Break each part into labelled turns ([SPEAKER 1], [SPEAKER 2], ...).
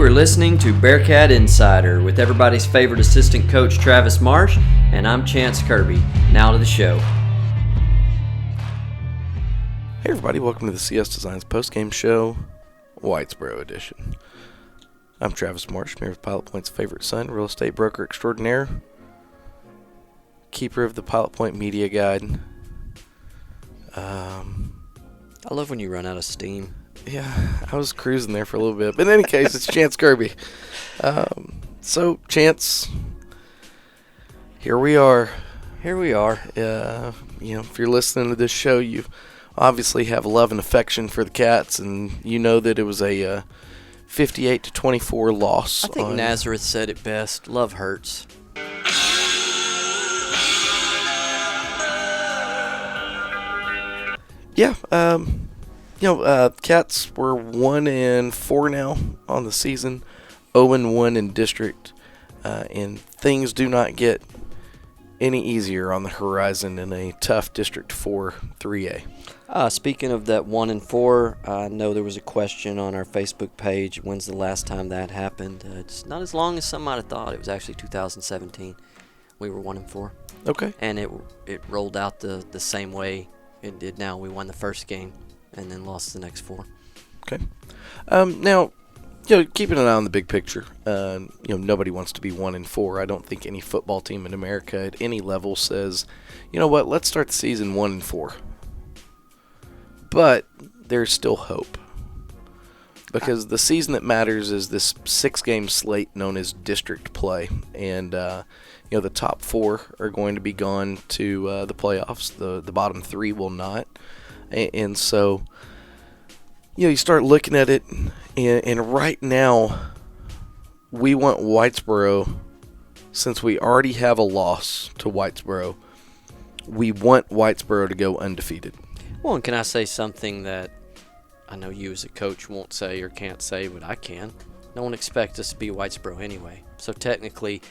[SPEAKER 1] are listening to Bearcat Insider with everybody's favorite assistant coach, Travis Marsh, and I'm Chance Kirby. Now to the show.
[SPEAKER 2] Hey everybody, welcome to the CS Designs postgame show, Whitesboro edition. I'm Travis Marsh, Mayor of Pilot Point's favorite son, real estate broker extraordinaire, keeper of the Pilot Point media guide.
[SPEAKER 1] I love when you run out of steam.
[SPEAKER 2] Yeah, I was cruising there for a little bit. But in any case, it's Chance Kirby. So, Chance, here we are.
[SPEAKER 1] Here we are.
[SPEAKER 2] If you're listening to this show, you obviously have love and affection for the Cats, and you know that it was a 58-24 loss.
[SPEAKER 1] I think Nazareth said it best. Love hurts.
[SPEAKER 2] Yeah, Cats were 1-4 now on the season, 0-1 in district, and things do not get any easier on the horizon in a tough District 4 3A.
[SPEAKER 1] Speaking of that 1-4, I know there was a question on our Facebook page. When's the last time that happened? It's not as long as some might have thought. It was actually 2017. We were 1-4.
[SPEAKER 2] Okay.
[SPEAKER 1] And it rolled out the same way it did now. We won the first game and then lost the next 4.
[SPEAKER 2] Okay. Now, keeping an eye on the big picture, nobody wants to be 1-4. I don't think any football team in America at any level says, you know what, let's start the season 1-4. But there's still hope. Because the season that matters is this 6-game slate known as district play. And, the top 4 are going to be gone to the playoffs. The bottom 3 will not. And so, you start looking at it, and right now, we want Whitesboro, since we already have a loss to Whitesboro, we want Whitesboro to go undefeated.
[SPEAKER 1] Well, and can I say something that I know you as a coach won't say or can't say, but I can? No one expects us to be Whitesboro anyway. So technically,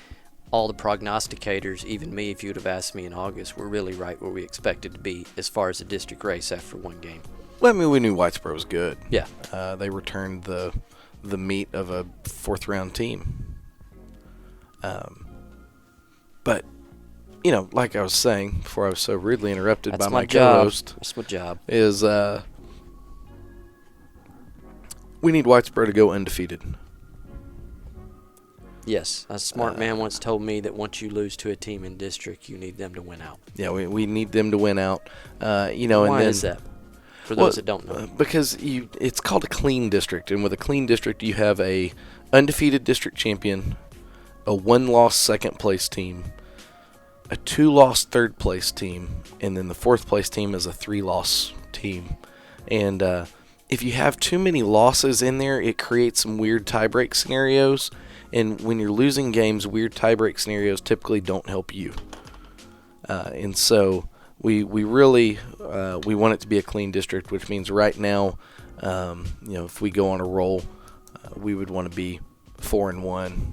[SPEAKER 1] all the prognosticators, even me, if you would have asked me in August, were really right where we expected to be as far as the district race after one game.
[SPEAKER 2] Well, I mean, we knew Whitesboro was good.
[SPEAKER 1] Yeah.
[SPEAKER 2] They returned the meat of a fourth-round team. But, like I was saying before I was so rudely interrupted by my co-host.
[SPEAKER 1] That's my job.
[SPEAKER 2] Is we need Whitesboro to go undefeated.
[SPEAKER 1] Yes, a smart man once told me that once you lose to a team in district, you need them to win out.
[SPEAKER 2] Yeah, we need them to win out.
[SPEAKER 1] Why is that? For those that don't know.
[SPEAKER 2] Because it's called a clean district, and with a clean district, you have a undefeated district champion, a 1-loss second-place team, a 2-loss third-place team, and then the fourth-place team is a 3-loss team. And if you have too many losses in there, it creates some weird tie-break scenarios. And when you're losing games, weird tie-break scenarios typically don't help you. And so we really we want it to be a clean district, which means right now, if we go on a roll, we would want to be 4-1,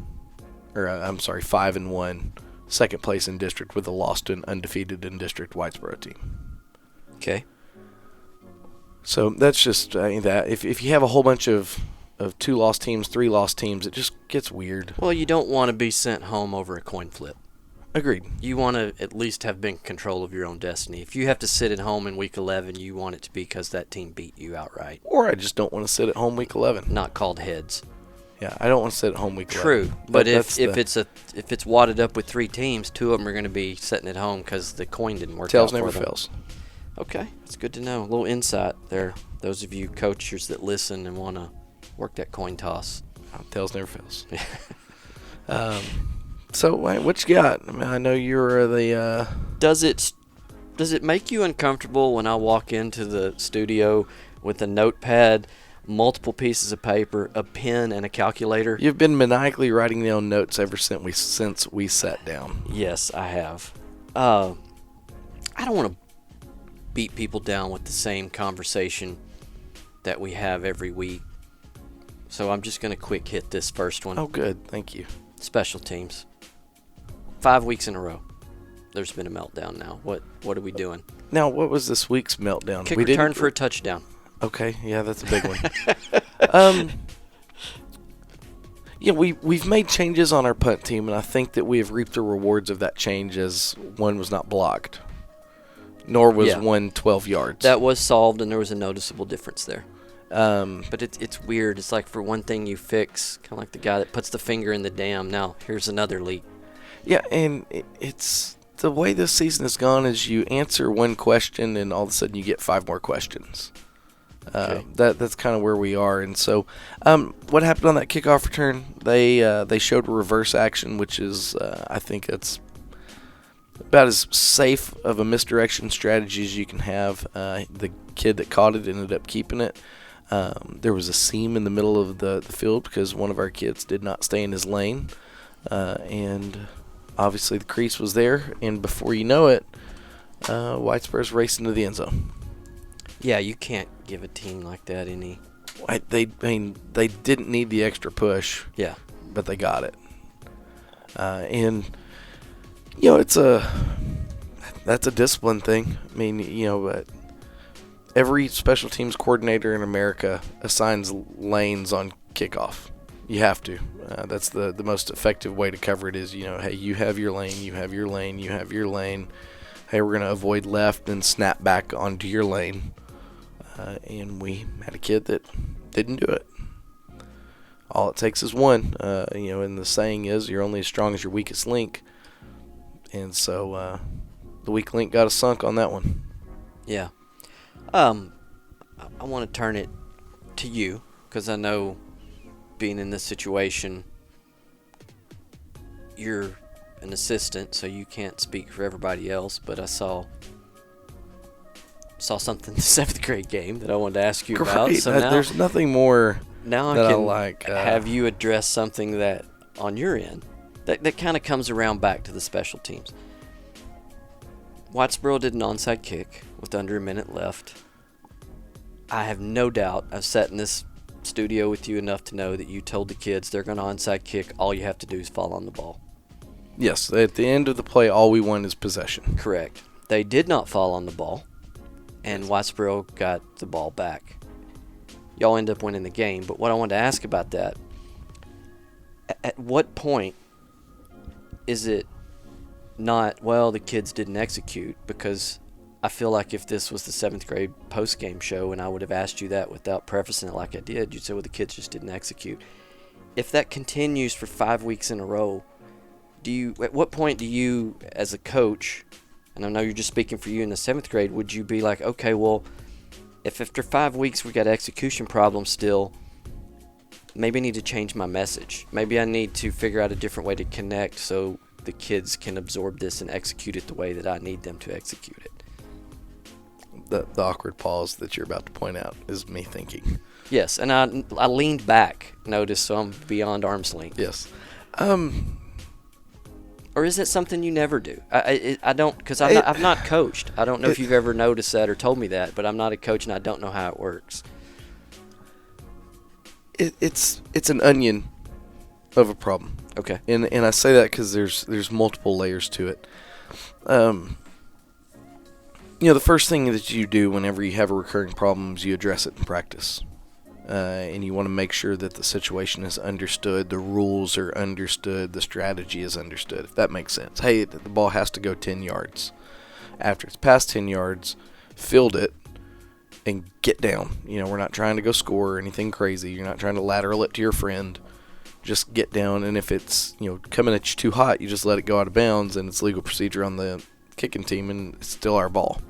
[SPEAKER 2] or 5-1, second place in district with a loss to an undefeated in district Whitesboro team.
[SPEAKER 1] Okay.
[SPEAKER 2] So that's just that. If you have a whole bunch of 2-loss teams, 3-loss teams, it just gets weird.
[SPEAKER 1] Well, you don't want to be sent home over a coin flip.
[SPEAKER 2] Agreed.
[SPEAKER 1] You want to at least have been in control of your own destiny. If you have to sit at home in Week 11, you want it to be because that team beat you outright.
[SPEAKER 2] Or I just don't want to sit at home Week 11.
[SPEAKER 1] Not called heads.
[SPEAKER 2] Yeah, I don't want to sit at home Week 11.
[SPEAKER 1] True, but if it's wadded up with 3 teams, 2 of them are going to be sitting at home because the coin didn't work
[SPEAKER 2] Tails
[SPEAKER 1] out for
[SPEAKER 2] never
[SPEAKER 1] them.
[SPEAKER 2] fails.
[SPEAKER 1] Okay, that's good to know. A little insight there. Those of you coachers that listen and want to work that coin toss.
[SPEAKER 2] Tails never fails. So, what you got? I mean, I know you're the...
[SPEAKER 1] Does it make you uncomfortable when I walk into the studio with a notepad, multiple pieces of paper, a pen, and a calculator?
[SPEAKER 2] You've been maniacally writing down notes ever since we sat down.
[SPEAKER 1] Yes, I have. I don't want to beat people down with the same conversation that we have every week. So I'm just going to quick hit this first one.
[SPEAKER 2] Oh, good. Thank you.
[SPEAKER 1] Special teams. 5 weeks in a row. There's been a meltdown now. What are we doing?
[SPEAKER 2] Now, what was this week's meltdown?
[SPEAKER 1] Kick return for a touchdown.
[SPEAKER 2] Okay, yeah, that's a big one. Yeah, we've made changes on our punt team, and I think that we have reaped the rewards of that change, as one was not blocked, nor was one 12 yards.
[SPEAKER 1] That was solved, and there was a noticeable difference there. But it's weird. It's like, for one thing you fix, kind of like the guy that puts the finger in the dam. Now here's another leak.
[SPEAKER 2] Yeah, and it's the way this season has gone is you answer one question, and all of a sudden you get 5 more questions.
[SPEAKER 1] Okay.
[SPEAKER 2] That's kind of where we are. And so what happened on that kickoff return, they showed a reverse action, which is I think it's about as safe of a misdirection strategy as you can have. The kid that caught it ended up keeping it. There was a seam in the middle of the field because one of our kids did not stay in his lane, and obviously the crease was there, and before you know it, Whitesboro's racing to the end zone.
[SPEAKER 1] Yeah, you can't give a team like that any.
[SPEAKER 2] They didn't need the extra push.
[SPEAKER 1] Yeah,
[SPEAKER 2] but they got it. And that's a discipline thing. I mean, but every special teams coordinator in America assigns lanes on kickoff. You have to. That's the most effective way to cover it is, hey, you have your lane, you have your lane, you have your lane. Hey, we're going to avoid left and snap back onto your lane. And we had a kid that didn't do it. All it takes is one. And the saying is, you're only as strong as your weakest link. And so the weak link got us sunk on that one.
[SPEAKER 1] Yeah. I want to turn it to you, because I know, being in this situation, you're an assistant, so you can't speak for everybody else, but I saw something in the 7th grade game that I wanted to ask you about. So now,
[SPEAKER 2] there's nothing more
[SPEAKER 1] now
[SPEAKER 2] that
[SPEAKER 1] I can
[SPEAKER 2] like.
[SPEAKER 1] Have you address something that, on your end, that kind of comes around back to the special teams. Whitesboro did an onside kick with under a minute left. I have no doubt, I've sat in this studio with you enough to know that you told the kids they're going to onside kick. All you have to do is fall on the ball.
[SPEAKER 2] Yes, at the end of the play, all we want is possession.
[SPEAKER 1] Correct. They did not fall on the ball, and Whitesboro got the ball back. Y'all end up winning the game, but what I wanted to ask about that, at what point is it not, well, the kids didn't execute? Because I feel like if this was the 7th grade post-game show and I would have asked you that without prefacing it like I did, you'd say, well, the kids just didn't execute. If that continues for 5 weeks in a row, at what point do you, as a coach, and I know you're just speaking for you in the 7th grade, would you be like, okay, well, if after 5 weeks we got execution problems still, maybe I need to change my message. Maybe I need to figure out a different way to connect so the kids can absorb this and execute it the way that I need them to execute it.
[SPEAKER 2] The awkward pause that you're about to point out is me thinking.
[SPEAKER 1] Yes, and I leaned back, notice, so I'm beyond arm's length.
[SPEAKER 2] Yes.
[SPEAKER 1] Or is it something you never do? I don't, because I've not coached. I don't know if you've ever noticed that or told me that, but I'm not a coach and I don't know how it works.
[SPEAKER 2] It's an onion of a problem.
[SPEAKER 1] Okay.
[SPEAKER 2] And I say that because there's multiple layers to it. The first thing that you do whenever you have a recurring problem is you address it in practice. And you want to make sure that the situation is understood, the rules are understood, the strategy is understood, if that makes sense. Hey, the ball has to go 10 yards. After it's past 10 yards, field it and get down. We're not trying to go score or anything crazy. You're not trying to lateral it to your friend. Just get down, and if it's coming at you too hot, you just let it go out of bounds, and it's legal procedure on the kicking team, and it's still our ball.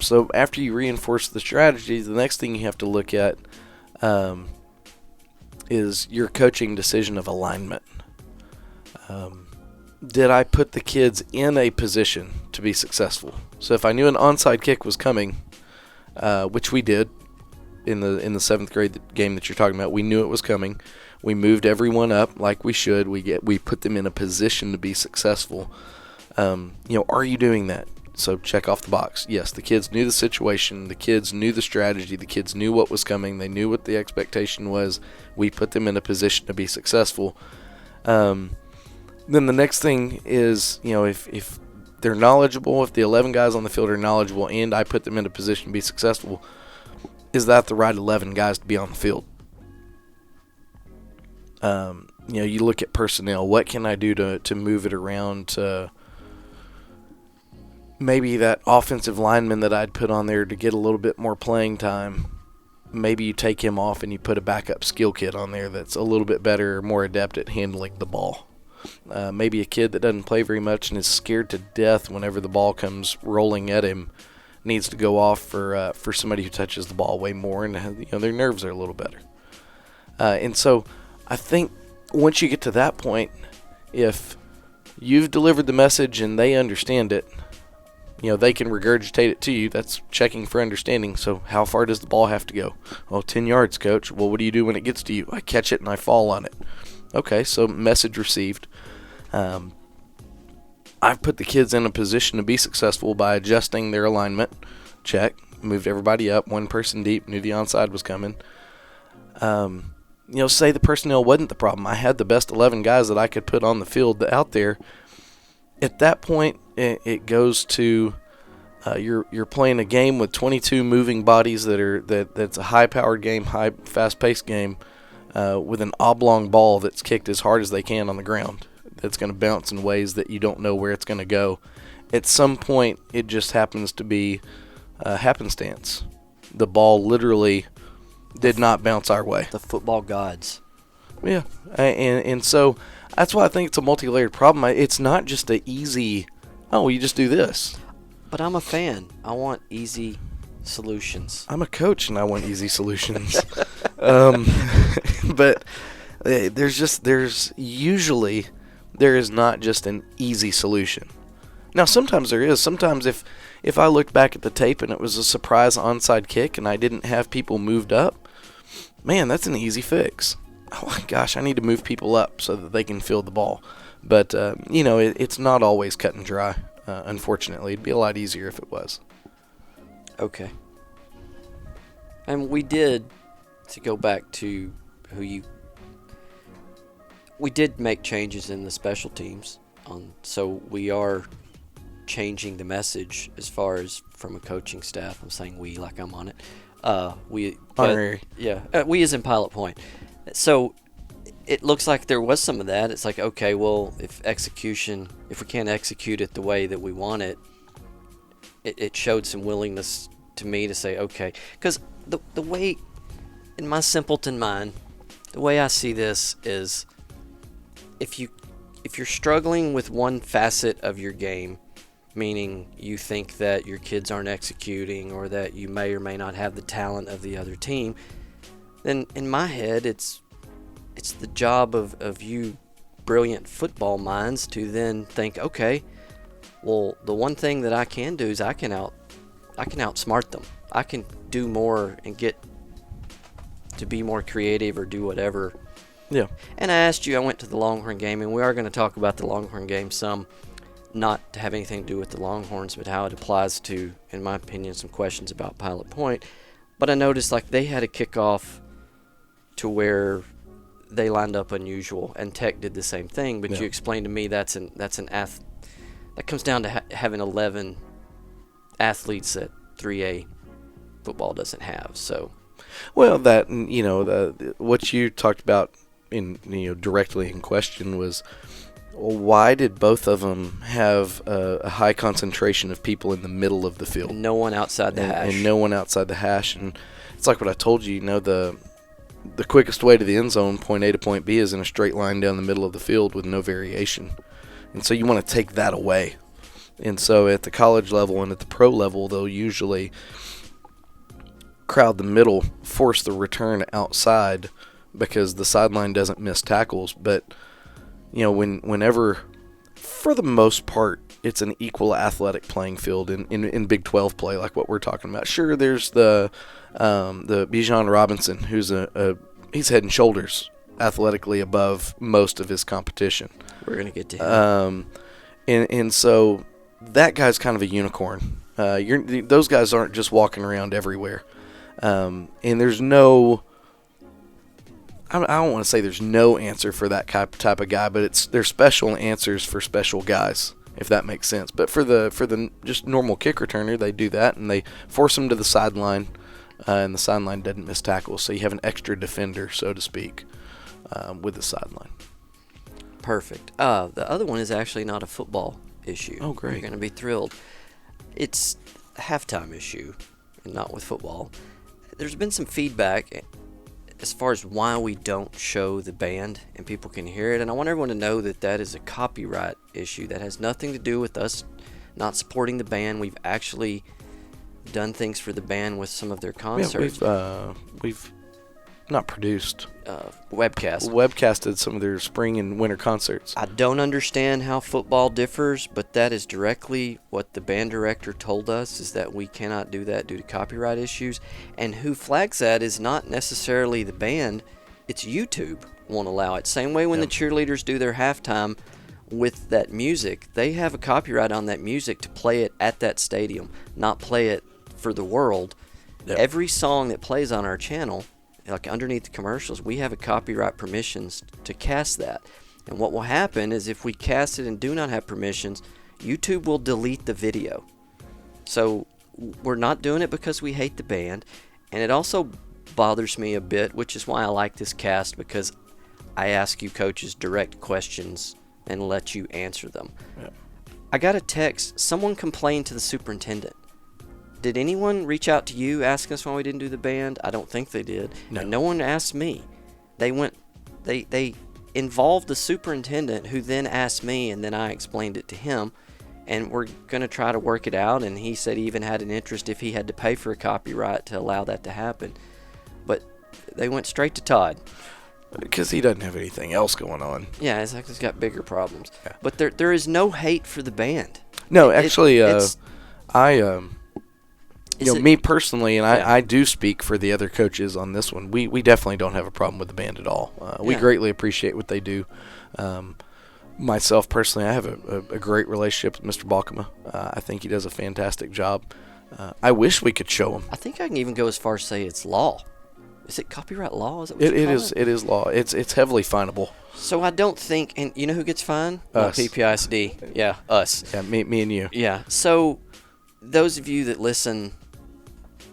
[SPEAKER 2] So after you reinforce the strategy, the next thing you have to look at is your coaching decision of alignment. Did I put the kids in a position to be successful? So if I knew an onside kick was coming, which we did in the 7th grade game that you're talking about, we knew it was coming. We moved everyone up like we should. We put them in a position to be successful. Are you doing that? So check off the box. Yes, the kids knew the situation. The kids knew the strategy. The kids knew what was coming. They knew what the expectation was. We put them in a position to be successful. Then the next thing is, if they're knowledgeable, if the 11 guys on the field are knowledgeable and I put them in a position to be successful, is that the right 11 guys to be on the field? You look at personnel. What can I do to move it around to maybe that offensive lineman that I'd put on there to get a little bit more playing time? Maybe you take him off and you put a backup skill kid on there that's a little bit better, more adept at handling the ball. Maybe a kid that doesn't play very much and is scared to death whenever the ball comes rolling at him needs to go off for somebody who touches the ball way more, and their nerves are a little better. And so I think once you get to that point, if you've delivered the message and they understand it, they can regurgitate it to you. That's checking for understanding. So how far does the ball have to go? Well, 10 yards, coach. Well, what do you do when it gets to you? I catch it and I fall on it. Okay, so message received. I've put the kids in a position to be successful by adjusting their alignment. Check. Moved everybody up, one person deep, knew the onside was coming. Say the personnel wasn't the problem. I had the best 11 guys that I could put on the field out there. At that point, it goes to you're playing a game with 22 moving bodies that's a high-powered game, high, fast-paced game with an oblong ball that's kicked as hard as they can on the ground. That's going to bounce in ways that you don't know where it's going to go. At some point, it just happens to be happenstance. The ball literally did not bounce our way.
[SPEAKER 1] The football gods.
[SPEAKER 2] Yeah, and so that's why I think it's a multi-layered problem. It's not just an easy, you just do this.
[SPEAKER 1] But I'm a fan. I want easy solutions.
[SPEAKER 2] I'm a coach, and I want easy solutions. But there is not just an easy solution. Now, sometimes there is. Sometimes if I looked back at the tape and it was a surprise onside kick and I didn't have people moved up, man, that's an easy fix. Oh my gosh, I need to move people up so that they can field the ball. But, it's not always cut and dry, unfortunately. It'd be a lot easier if it was.
[SPEAKER 1] Okay. And we did, to go back to we did make changes in the special teams. So we are changing the message as far as from a coaching staff. I'm saying we like I'm on it.
[SPEAKER 2] Honorary.
[SPEAKER 1] We as in Pilot Point. So it looks like there was some of that. It's like, okay, well, if we can't execute it the way that we want it showed some willingness to me to say, okay, because the way, in my simpleton mind, the way I see this is, if you're struggling with one facet of your game, meaning you think that your kids aren't executing or that you may or may not have the talent of the other team, then in my head it's the job of you brilliant football minds to then think, okay, well, the one thing that I can do is I can outsmart them. I can do more and get to be more creative or do whatever.
[SPEAKER 2] Yeah.
[SPEAKER 1] And I went to the Longhorn game, and we are going to talk about the Longhorn game some, not to have anything to do with the Longhorns, but how it applies to, in my opinion, some questions about Pilot Point. But I noticed they had a kickoff to where they lined up unusual, and Tech did the same thing. But You explained to me that comes down to having 11 athletes that 3A football doesn't have. So,
[SPEAKER 2] well, that what you talked about directly in question was, why did both of them have a high concentration of people in the middle of the field?
[SPEAKER 1] No one outside the hash.
[SPEAKER 2] And no one outside the hash. And it's like what I told you, the quickest way to the end zone, point A to point B, is in a straight line down the middle of the field with no variation. And so you want to take that away. And so at the college level and at the pro level, they'll usually crowd the middle, force the return outside because the sideline doesn't miss tackles. But, whenever, for the most part, it's an equal athletic playing field in Big 12 play, like what we're talking about. Sure, there's the Bijan Robinson, who's he's head and shoulders athletically above most of his competition.
[SPEAKER 1] We're going to get to him.
[SPEAKER 2] And so that guy's kind of a unicorn. Those guys aren't just walking around everywhere. And there's no, I don't want to say there's no answer for that type of guy, but there's special answers for special guys, if that makes sense. But for the just normal kick returner, they do that, and they force them to the sideline, and the sideline doesn't miss tackles, so you have an extra defender, so to speak. with the sideline.
[SPEAKER 1] Perfect. The other one is actually not a football issue.
[SPEAKER 2] Oh, great.
[SPEAKER 1] You're going to be thrilled. It's a halftime issue, and not with football. There's been some feedback as far as why we don't show the band and people can hear it, and I want everyone to know that that is a copyright issue. That has nothing to do with us not supporting the band. We've actually done things for the band with some of their concerts.
[SPEAKER 2] Yeah, we've not produced.
[SPEAKER 1] Webcasted
[SPEAKER 2] Some of their spring and winter concerts.
[SPEAKER 1] I don't understand how football differs, but that is directly what the band director told us, is that we cannot do that due to copyright issues. And who flags that is not necessarily the band, it's YouTube won't allow it. Same way when the cheerleaders do their halftime with that music, they have a copyright on that music to play it at that stadium, not play it for the world.
[SPEAKER 2] Yep.
[SPEAKER 1] Every song that plays on our channel, like underneath the commercials, we have a copyright permissions to cast that. And what will happen is if we cast it and do not have permissions, YouTube will delete the video. So we're not doing it because we hate the band. And it also bothers me a bit, which is why I like this cast, because I ask you coaches direct questions and let you answer them.
[SPEAKER 2] Yeah.
[SPEAKER 1] I got a text. Someone complained to the superintendent. Did anyone reach out to you asking us why we didn't do the band? I don't think they did.
[SPEAKER 2] No.
[SPEAKER 1] And no one asked me. They involved the superintendent, who then asked me, and then I explained it to him. And we're going to try to work it out. And he said he even had an interest if he had to pay for a copyright to allow that to happen. But they went straight to Todd.
[SPEAKER 2] Because he doesn't have anything else going on.
[SPEAKER 1] Yeah, it's like he's got bigger problems.
[SPEAKER 2] Yeah.
[SPEAKER 1] But there is no hate for the band.
[SPEAKER 2] No, actually, me personally, and I do speak for the other coaches on this one, we definitely don't have a problem with the band at all. We greatly appreciate what they do. Myself personally, I have a great relationship with Mr. Balkema. I think he does a fantastic job. I wish we could show him.
[SPEAKER 1] I think I can even go as far as say it's law. Is it copyright law? Is that what
[SPEAKER 2] It is law. It's heavily finable.
[SPEAKER 1] So I don't think, and you know who gets fined?
[SPEAKER 2] Us.
[SPEAKER 1] PPISD. Yeah, us.
[SPEAKER 2] Yeah, me and you.
[SPEAKER 1] Yeah. So those of you that listen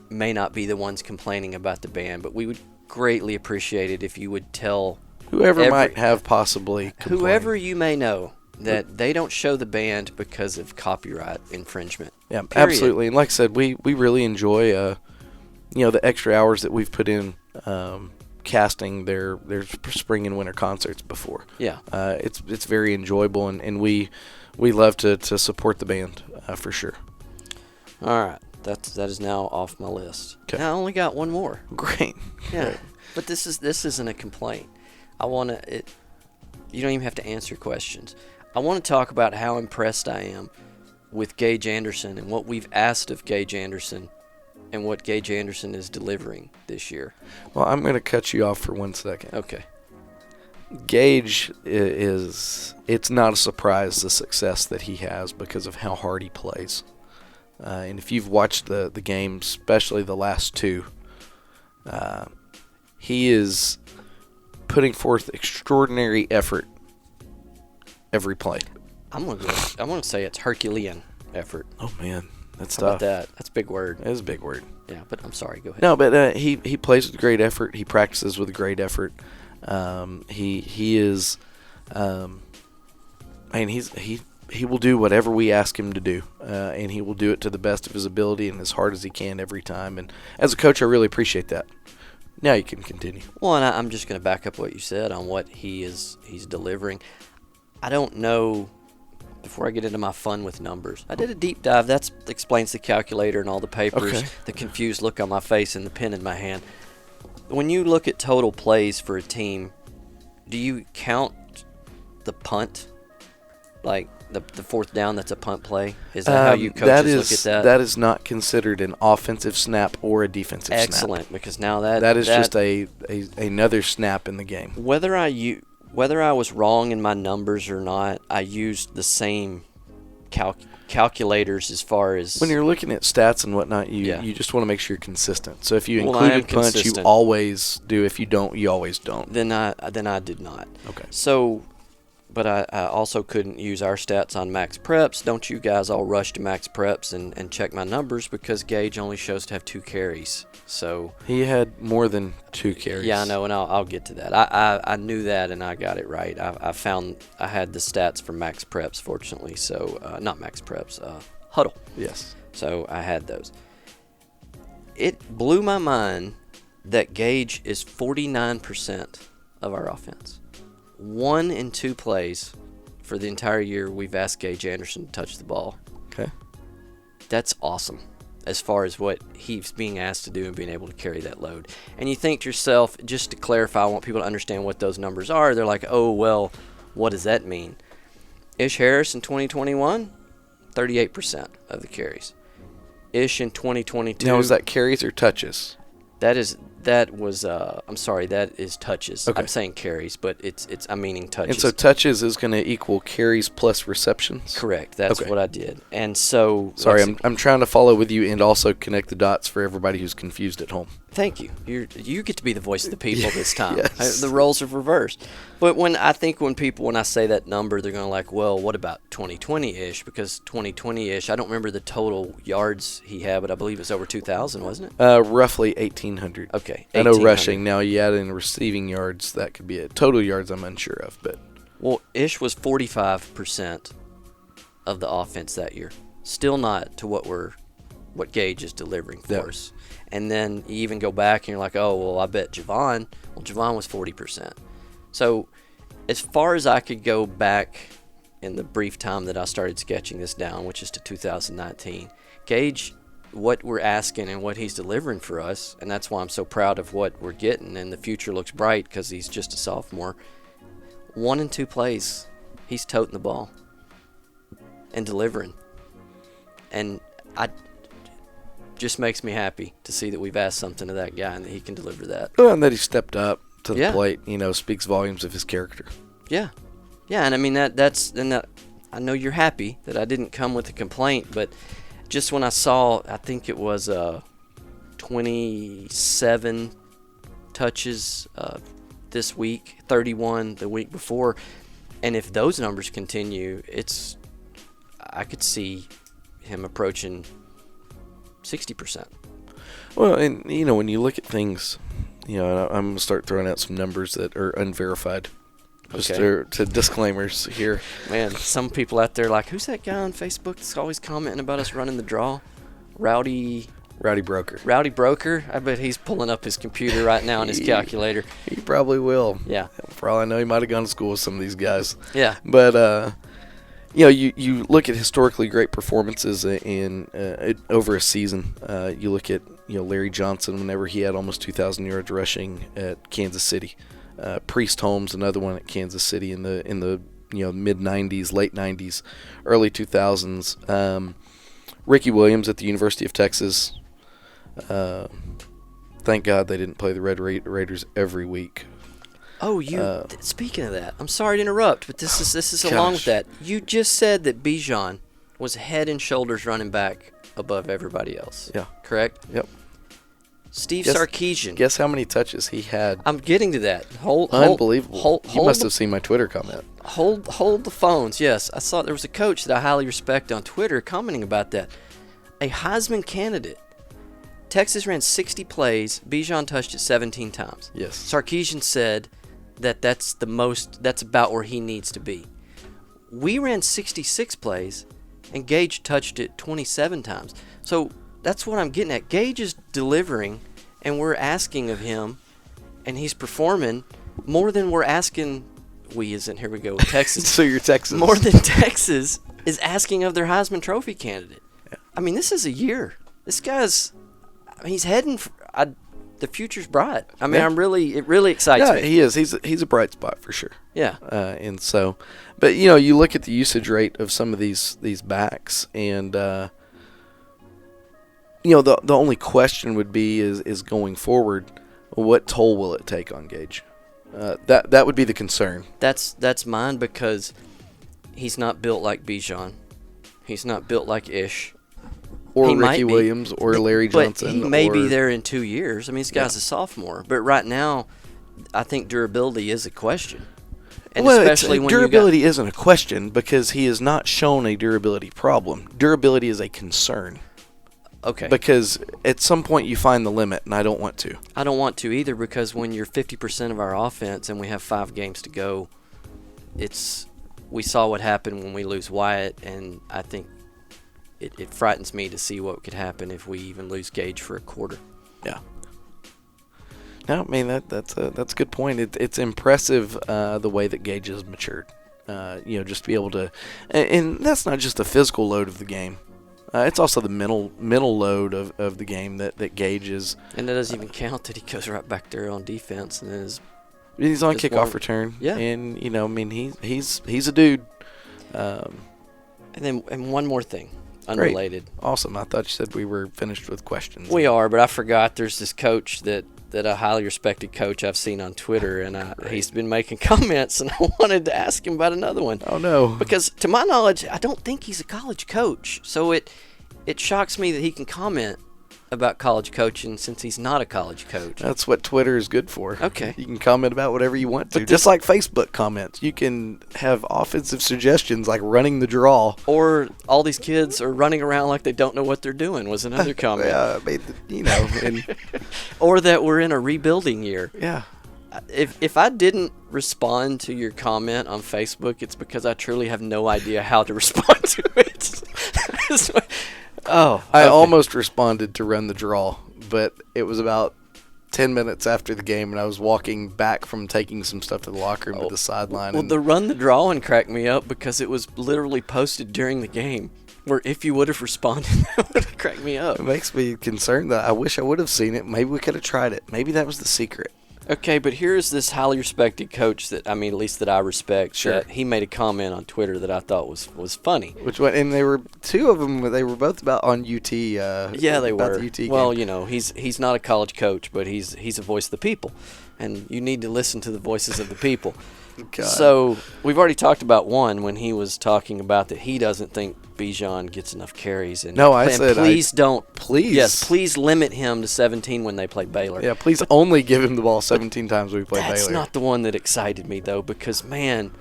[SPEAKER 1] may not be the ones complaining about the band, but we would greatly appreciate it if you would tell
[SPEAKER 2] whoever might have possibly complained.
[SPEAKER 1] Whoever you may know that they don't show the band because of copyright infringement.
[SPEAKER 2] Yeah,
[SPEAKER 1] Period.
[SPEAKER 2] Absolutely. And like I said, we really enjoy the extra hours that we've put in casting their spring and winter concerts before.
[SPEAKER 1] Yeah.
[SPEAKER 2] It's very enjoyable, and we love to support the band for sure.
[SPEAKER 1] All right. That is now off my list.
[SPEAKER 2] Okay.
[SPEAKER 1] Now I only got one more.
[SPEAKER 2] Great.
[SPEAKER 1] Yeah.
[SPEAKER 2] Great.
[SPEAKER 1] But this isn't a complaint. You don't even have to answer questions. I want to talk about how impressed I am with Gage Anderson and what we've asked of Gage Anderson and what Gage Anderson is delivering this year.
[SPEAKER 2] Well, I'm going to cut you off for 1 second.
[SPEAKER 1] Okay.
[SPEAKER 2] Gage it's not a surprise the success that he has because of how hard he plays. And if you've watched the games, especially the last two, he is putting forth extraordinary effort every play.
[SPEAKER 1] I'm gonna say it's Herculean effort.
[SPEAKER 2] Oh man, that's
[SPEAKER 1] How
[SPEAKER 2] tough.
[SPEAKER 1] about that? That's a big word.
[SPEAKER 2] It is a big word.
[SPEAKER 1] Yeah, but I'm sorry. Go ahead.
[SPEAKER 2] No, but he plays with great effort. He practices with great effort. He is, he will do whatever we ask him to do, and he will do it to the best of his ability and as hard as he can every time. And as a coach, I really appreciate that. Now you can continue.
[SPEAKER 1] Well, and I'm just going to back up what you said on what he's delivering. I don't know, before I get into my fun with numbers, I did a deep dive. That explains the calculator and all the papers,
[SPEAKER 2] Okay.
[SPEAKER 1] the confused look on my face and the pen in my hand. When you look at total plays for a team, do you count the punt? Like the fourth down that's a punt play? Is that how you coaches look at that?
[SPEAKER 2] That is not considered an offensive snap or a defensive snap.
[SPEAKER 1] Excellent, because now that
[SPEAKER 2] is just another snap in the game.
[SPEAKER 1] Whether I was wrong in my numbers or not, I used the same calculators as far as
[SPEAKER 2] when you're looking at stats and whatnot. You just want to make sure you're consistent. So if you included punch,
[SPEAKER 1] consistent.
[SPEAKER 2] you always do. If you don't, you always don't.
[SPEAKER 1] Then I did not.
[SPEAKER 2] Okay.
[SPEAKER 1] So but I also couldn't use our stats on max preps. Don't you guys all rush to max preps and check my numbers, because Gage only shows to have 2 carries. So
[SPEAKER 2] he had more than 2 carries.
[SPEAKER 1] Yeah, I know, and I'll get to that. I knew that, and I got it right. I had the stats for max preps, fortunately. So not max preps, huddle.
[SPEAKER 2] Yes.
[SPEAKER 1] So I had those. It blew my mind that Gage is 49% of our offense. 1 in 2 plays for the entire year we've asked Gage Anderson to touch the ball.
[SPEAKER 2] Okay.
[SPEAKER 1] That's awesome as far as what he's being asked to do and being able to carry that load. And you think to yourself, just to clarify, I want people to understand what those numbers are. They're like, oh, well, what does that mean? Ish Harris in 2021, 38% of the carries. Ish in 2022.
[SPEAKER 2] Now, is that carries or touches?
[SPEAKER 1] That is touches.
[SPEAKER 2] Okay.
[SPEAKER 1] I'm saying carries, but I'm meaning touches.
[SPEAKER 2] And so touches is going to equal carries plus receptions?
[SPEAKER 1] Correct. That's
[SPEAKER 2] Okay.
[SPEAKER 1] what I did. And so
[SPEAKER 2] Sorry, I'm trying to follow with you and also connect the dots for everybody who's confused at home.
[SPEAKER 1] Thank you. You get to be the voice of the people this time.
[SPEAKER 2] Yes.
[SPEAKER 1] The roles are reversed. But when I say that number, they're going to like, well, what about 2020-ish? Because 2020-ish, I don't remember the total yards he had, but I believe it's over 2,000, wasn't it?
[SPEAKER 2] Roughly 1,800.
[SPEAKER 1] Okay.
[SPEAKER 2] I know
[SPEAKER 1] 1,800.
[SPEAKER 2] rushing. Now, you add in receiving yards, that could be it. Total yards, I'm unsure of. But
[SPEAKER 1] Well, Ish was 45% of the offense that year. Still not to what Gage is delivering for us. And then you even go back and you're like, oh, well, I bet Javon. Well, Javon was 40%. So as far as I could go back in the brief time that I started sketching this down, which is to 2019, Gage, what we're asking and what he's delivering for us, and that's why I'm so proud of what we're getting, and the future looks bright because he's just a sophomore. 1 in 2 plays, he's toting the ball and delivering. And just makes me happy to see that we've asked something of that guy and that he can deliver that.
[SPEAKER 2] well, and that he stepped up to the
[SPEAKER 1] Yeah.
[SPEAKER 2] plate, speaks volumes of his character.
[SPEAKER 1] Yeah. Yeah, and I mean I know you're happy that I didn't come with a complaint, but just when I saw, I think it was 27 touches this week, 31 the week before, and if those numbers continue, I could see him approaching 60%.
[SPEAKER 2] Well, and, when you look at things, I'm going to start throwing out some numbers that are unverified. Just
[SPEAKER 1] Okay.
[SPEAKER 2] to disclaimers here.
[SPEAKER 1] Man, some people out there like, who's that guy on Facebook that's always commenting about us running the draw? Rowdy Broker. I bet he's pulling up his computer right now on his calculator.
[SPEAKER 2] He probably will.
[SPEAKER 1] Yeah.
[SPEAKER 2] For all I know, he might have gone to school with some of these guys.
[SPEAKER 1] Yeah.
[SPEAKER 2] But, you look at historically great performances in over a season. You look at, Larry Johnson whenever he had almost 2,000 yards rushing at Kansas City. Priest Holmes, another one at Kansas City in the mid 90s, late 90s, early 2000s. Ricky Williams at the University of Texas. Thank God they didn't play the Red Raiders every week.
[SPEAKER 1] Oh, speaking of that, I'm sorry to interrupt, but this is along with that. You just said that Bijan was head and shoulders running back above everybody else.
[SPEAKER 2] Yeah.
[SPEAKER 1] Correct?
[SPEAKER 2] Yep.
[SPEAKER 1] Steve Sarkisian.
[SPEAKER 2] Guess how many touches he had?
[SPEAKER 1] I'm getting to that.
[SPEAKER 2] Unbelievable. You must have seen my Twitter comment.
[SPEAKER 1] Hold the phones. Yes, I saw there was a coach that I highly respect on Twitter commenting about that. A Heisman candidate. Texas ran 60 plays. Bijan touched it 17 times.
[SPEAKER 2] Yes.
[SPEAKER 1] Sarkisian said that's about where he needs to be. We ran 66 plays, and Gage touched it 27 times. So that's what I'm getting at. Gage is delivering, and we're asking of him, and he's performing more than we're asking. Here we go with Texas.
[SPEAKER 2] So you're Texas.
[SPEAKER 1] More than Texas is asking of their Heisman Trophy candidate. Yeah. I mean, this is a year. This guy's, he's heading. The future's bright. I mean,
[SPEAKER 2] Yeah.
[SPEAKER 1] it really excites me.
[SPEAKER 2] Yeah, he is. He's a bright spot for sure.
[SPEAKER 1] Yeah.
[SPEAKER 2] And so, but you look at the usage rate of some of these backs, and the only question would be is going forward, what toll will it take on Gage? That would be the concern.
[SPEAKER 1] That's mine, because he's not built like Bijan. He's not built like Ish.
[SPEAKER 2] Or
[SPEAKER 1] He might
[SPEAKER 2] Ricky
[SPEAKER 1] be.
[SPEAKER 2] Williams or Larry Johnson.
[SPEAKER 1] But he may be there in 2 years. I mean, this guy's a sophomore. But right now, I think durability is a question. And
[SPEAKER 2] well,
[SPEAKER 1] especially when
[SPEAKER 2] durability isn't a question because he has not shown a durability problem. Durability is a concern.
[SPEAKER 1] Okay.
[SPEAKER 2] Because at some point you find the limit, and I don't want to.
[SPEAKER 1] I don't want to either because when you're 50% of our offense and we have 5 games to go, we saw what happened when we lose Wyatt, and I think it frightens me to see what could happen if we even lose Gage for a quarter.
[SPEAKER 2] Yeah. No, I mean that's a good point. It's impressive the way that Gage has matured. Just to be able to, and that's not just the physical load of the game. It's also the mental load of the game that Gage is.
[SPEAKER 1] And that doesn't even count that he goes right back there on defense and
[SPEAKER 2] he's on kickoff return.
[SPEAKER 1] Yeah.
[SPEAKER 2] And he's a dude.
[SPEAKER 1] And one more thing, unrelated.
[SPEAKER 2] Great. Awesome. I thought you said we were finished with questions.
[SPEAKER 1] We are, but I forgot there's this coach that a highly respected coach I've seen on Twitter, and he's been making comments, and I wanted to ask him about another one.
[SPEAKER 2] Oh, no.
[SPEAKER 1] Because to my knowledge, I don't think he's a college coach, so it shocks me that he can comment about college coaching since he's not a college coach.
[SPEAKER 2] That's what Twitter is good for.
[SPEAKER 1] Okay.
[SPEAKER 2] You can comment about whatever you want to. Just like Facebook comments. You can have offensive suggestions like running the draw.
[SPEAKER 1] Or all these kids are running around like they don't know what they're doing was another comment.
[SPEAKER 2] Yeah, and
[SPEAKER 1] or that we're in a rebuilding year.
[SPEAKER 2] Yeah.
[SPEAKER 1] If I didn't respond to your comment on Facebook, it's because I truly have no idea how to respond to it.
[SPEAKER 2] I almost responded to run the draw, but it was about 10 minutes after the game, and I was walking back from taking some stuff to the locker room to the sideline.
[SPEAKER 1] Well, the run the draw one cracked me up because it was literally posted during the game, where if you would have responded, that would have cracked me up.
[SPEAKER 2] It makes me concerned that I wish I would have seen it. Maybe we could have tried it. Maybe that was the secret.
[SPEAKER 1] Okay, but here's this highly respected coach that at least that I respect.
[SPEAKER 2] Sure.
[SPEAKER 1] That he made a comment on Twitter that I thought was funny.
[SPEAKER 2] Which one? And they were two of them. They were both about on UT. Yeah,
[SPEAKER 1] they were.
[SPEAKER 2] The UT game.
[SPEAKER 1] Well, he's not a college coach, but he's a voice of the people, and you need to listen to the voices of the people.
[SPEAKER 2] God.
[SPEAKER 1] So we've already talked about one when he was talking about that he doesn't think Bijan gets enough carries. And
[SPEAKER 2] no, I said
[SPEAKER 1] please limit him to 17 when they play Baylor.
[SPEAKER 2] Yeah, please only give him the ball 17 times when we play Baylor.
[SPEAKER 1] That's not the one that excited me though, because man,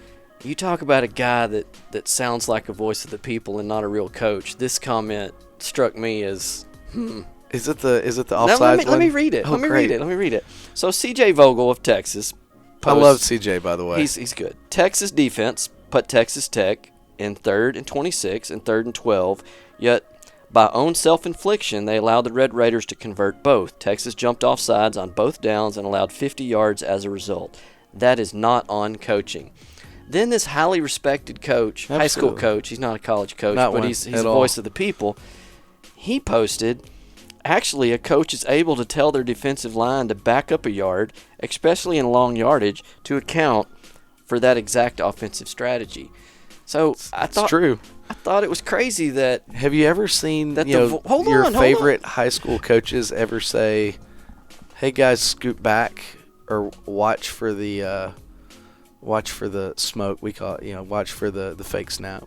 [SPEAKER 1] you talk about a guy that sounds like a voice of the people and not a real coach. This comment struck me as
[SPEAKER 2] Is it the offsides one?
[SPEAKER 1] Let me read it.
[SPEAKER 2] Oh,
[SPEAKER 1] let me read it. So C.J. Vogel of Texas.
[SPEAKER 2] I love CJ, by the way.
[SPEAKER 1] He's good. Texas defense put Texas Tech in 3rd and 26 and 3rd and 12, yet by own self-infliction, they allowed the Red Raiders to convert both. Texas jumped off sides on both downs and allowed 50 yards as a result. That is not on coaching. Then this highly respected coach,
[SPEAKER 2] Absolutely.
[SPEAKER 1] high school coach, he's not a college coach, but he's a voice of the people, he posted, actually, a coach is able to tell their defensive line to back up a yard, especially in long yardage, to account for that exact offensive strategy. So
[SPEAKER 2] it's true.
[SPEAKER 1] I thought it was crazy that.
[SPEAKER 2] Have you ever seen
[SPEAKER 1] that
[SPEAKER 2] your favorite high school coaches ever say, "Hey guys, scoot back," or watch for the smoke? We call it, watch for the fake snap.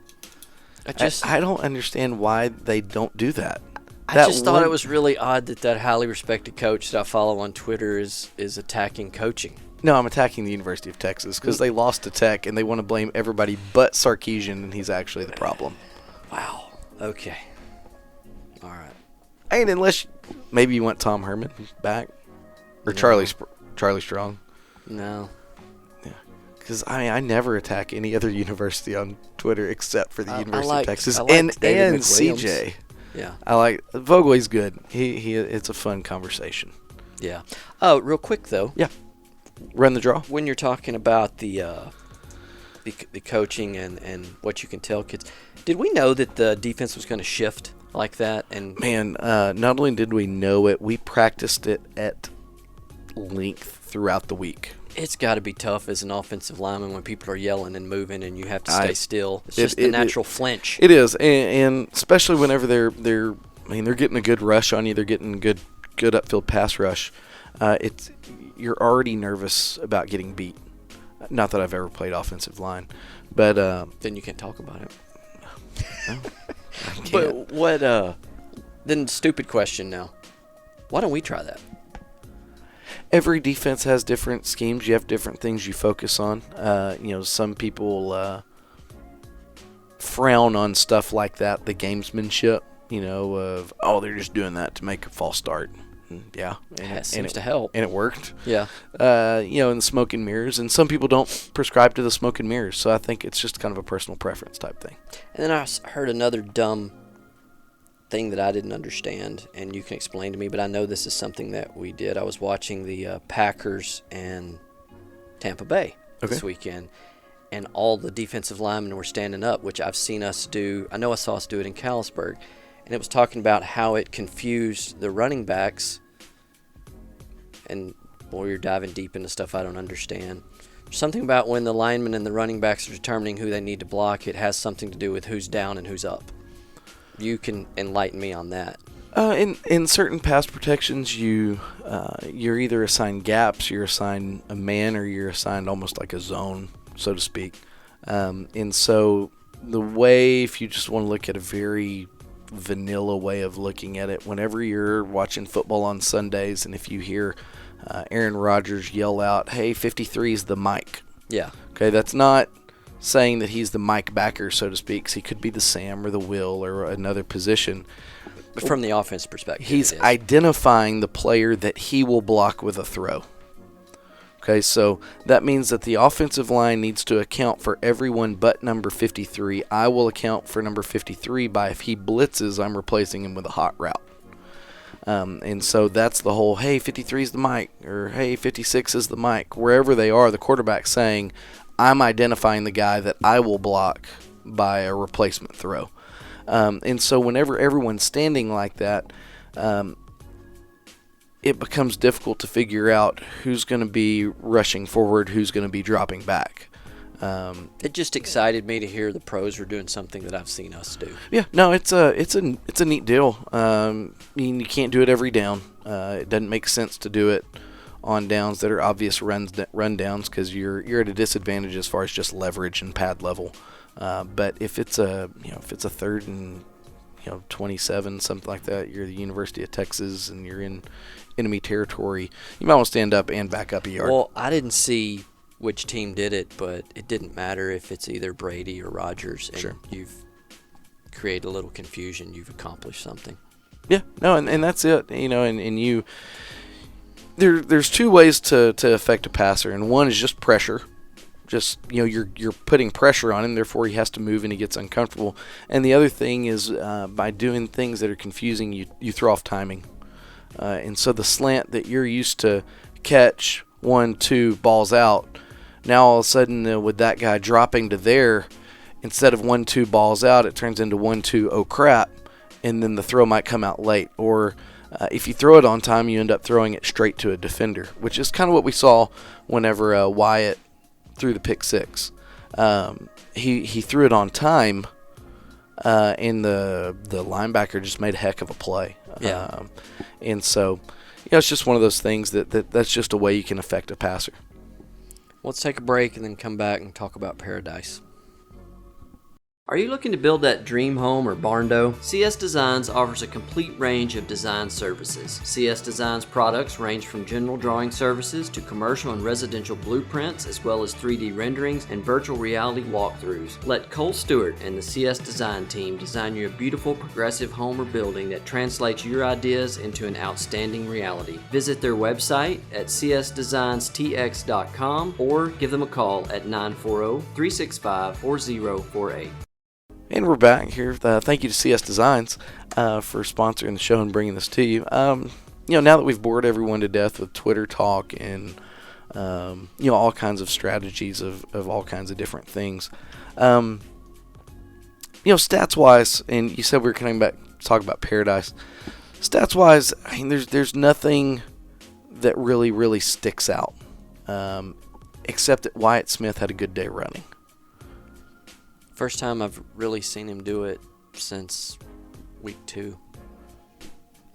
[SPEAKER 2] I don't understand why they don't do that.
[SPEAKER 1] I just thought it was really odd that highly respected coach that I follow on Twitter is attacking coaching.
[SPEAKER 2] No, I'm attacking the University of Texas because they lost to Tech and they want to blame everybody but Sarkisian, and he's actually the problem.
[SPEAKER 1] Wow. Okay. All right.
[SPEAKER 2] And unless maybe you want Tom Herman back or Charlie Strong.
[SPEAKER 1] No.
[SPEAKER 2] Yeah. Because I never attack any other university on Twitter except for the University of Texas and CJ.
[SPEAKER 1] Yeah,
[SPEAKER 2] I like Vogel. He's good. He it's a fun conversation.
[SPEAKER 1] Yeah. Oh, real quick though.
[SPEAKER 2] Yeah. Run the draw.
[SPEAKER 1] When you're talking about the coaching and what you can tell kids, did we know that the defense was going to shift like that? And
[SPEAKER 2] man, not only did we know it, we practiced it at length throughout the week.
[SPEAKER 1] It's got to be tough as an offensive lineman when people are yelling and moving and you have to stay still. It's just the natural flinch.
[SPEAKER 2] It is, and especially whenever they're getting a good rush on you, they're getting good upfield pass rush. You're already nervous about getting beat. Not that I've ever played offensive line, but
[SPEAKER 1] then you can't talk about it.
[SPEAKER 2] No, I can't.
[SPEAKER 1] But what? Then stupid question now. Why don't we try that?
[SPEAKER 2] every defense has different schemes. You have different things you focus on. Some people frown on stuff like that, the gamesmanship, of, they're just doing that to make a false start. Yeah.
[SPEAKER 1] It seems to help.
[SPEAKER 2] And it worked.
[SPEAKER 1] Yeah.
[SPEAKER 2] In the smoke and mirrors. And some people don't prescribe to the smoke and mirrors. So I think it's just kind of a personal preference type thing.
[SPEAKER 1] And then I heard another dumb thing that I didn't understand, and you can explain to me, but I know this is something that we did. I was watching the Packers and Tampa Bay this weekend, and all the defensive linemen were standing up, which I've seen us do. I know I saw us do it in Callisburg. And it was talking about how it confused the running backs. And, boy, you're diving deep into stuff I don't understand. Something about when the linemen and the running backs are determining who they need to block, it has something to do with who's down and who's up. You can enlighten me on that.
[SPEAKER 2] In certain pass protections, you're either assigned gaps, you're assigned a man, or you're assigned almost like a zone, so to speak. And so the way, if you just want to look at a very vanilla way of looking at it, whenever you're watching football on Sundays and if you hear Aaron Rodgers yell out, "Hey, 53 is the Mike."
[SPEAKER 1] Yeah.
[SPEAKER 2] Okay, that's not saying that he's the Mike backer, so to speak, 'cause he could be the Sam or the Will or another position.
[SPEAKER 1] But from the offense perspective,
[SPEAKER 2] he's identifying the player that he will block with a throw. Okay, so that means that the offensive line needs to account for everyone but number 53. I will account for number 53 by if he blitzes, I'm replacing him with a hot route. And so that's the whole, hey, 53 is the Mike, or hey, 56 is the Mike. Wherever they are, the quarterback's saying, I'm identifying the guy that I will block by a replacement throw. And so whenever everyone's standing like that, it becomes difficult to figure out who's going to be rushing forward, who's going to be dropping back.
[SPEAKER 1] It just excited me to hear the pros were doing something that I've seen us do.
[SPEAKER 2] Yeah, no, it's a neat deal. You can't do it every down. It doesn't make sense to do it on downs that are obvious run downs because you're at a disadvantage as far as just leverage and pad level. But if it's a third and 27, something like that, you're the University of Texas and you're in enemy territory, you might want to stand up and back up a yard.
[SPEAKER 1] Well, I didn't see which team did it, but it didn't matter if it's either Brady or Rodgers, and
[SPEAKER 2] sure,
[SPEAKER 1] you've created a little confusion, you've accomplished something.
[SPEAKER 2] Yeah, no, and that's it. And you there's two ways to affect a passer, and one is just pressure. Just you're putting pressure on him, therefore he has to move and he gets uncomfortable. And the other thing is by doing things that are confusing, you throw off timing. And so the slant that you're used to catch 1-2 balls out, now all of a sudden with that guy dropping to there, instead of 1-2 balls out, it turns into 1-2 oh crap, and then the throw might come out late. Or if you throw it on time, you end up throwing it straight to a defender, which is kind of what we saw whenever Wyatt threw the pick six. He threw it on time, and the linebacker just made a heck of a play.
[SPEAKER 1] Yeah.
[SPEAKER 2] And so, it's just one of those things that's just a way you can affect a passer.
[SPEAKER 1] Let's take a break and then come back and talk about Paradise. Are you looking to build that dream home or barn-dough? CS Designs offers a complete range of design services. CS Designs products range from general drawing services to commercial and residential blueprints, as well as 3D renderings and virtual reality walkthroughs. Let Cole Stewart and the CS Design team design you a beautiful progressive home or building that translates your ideas into an outstanding reality. Visit their website at csdesignstx.com or give them a call at 940-365-4048.
[SPEAKER 2] And we're back here. Thank you to CS Designs for sponsoring the show and bringing this to you. Now that we've bored everyone to death with Twitter talk and all kinds of strategies of all kinds of different things, stats wise, and you said we were coming back to talk about Paradise. Stats wise, I mean, there's nothing that really sticks out, except that Wyatt Smith had a good day running.
[SPEAKER 1] First time I've really seen him do it since week 2,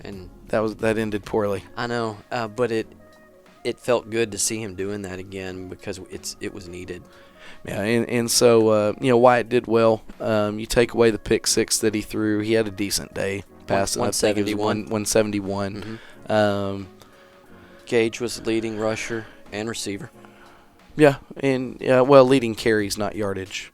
[SPEAKER 1] and
[SPEAKER 2] that ended poorly.
[SPEAKER 1] I know, but it felt good to see him doing that again because it was needed.
[SPEAKER 2] Yeah, and so Wyatt did well. You take away the pick six that he threw, he had a decent day passing.
[SPEAKER 1] 171.
[SPEAKER 2] 171.
[SPEAKER 1] Mm-hmm. Gage was the leading rusher and receiver.
[SPEAKER 2] Yeah, and leading carries, not yardage.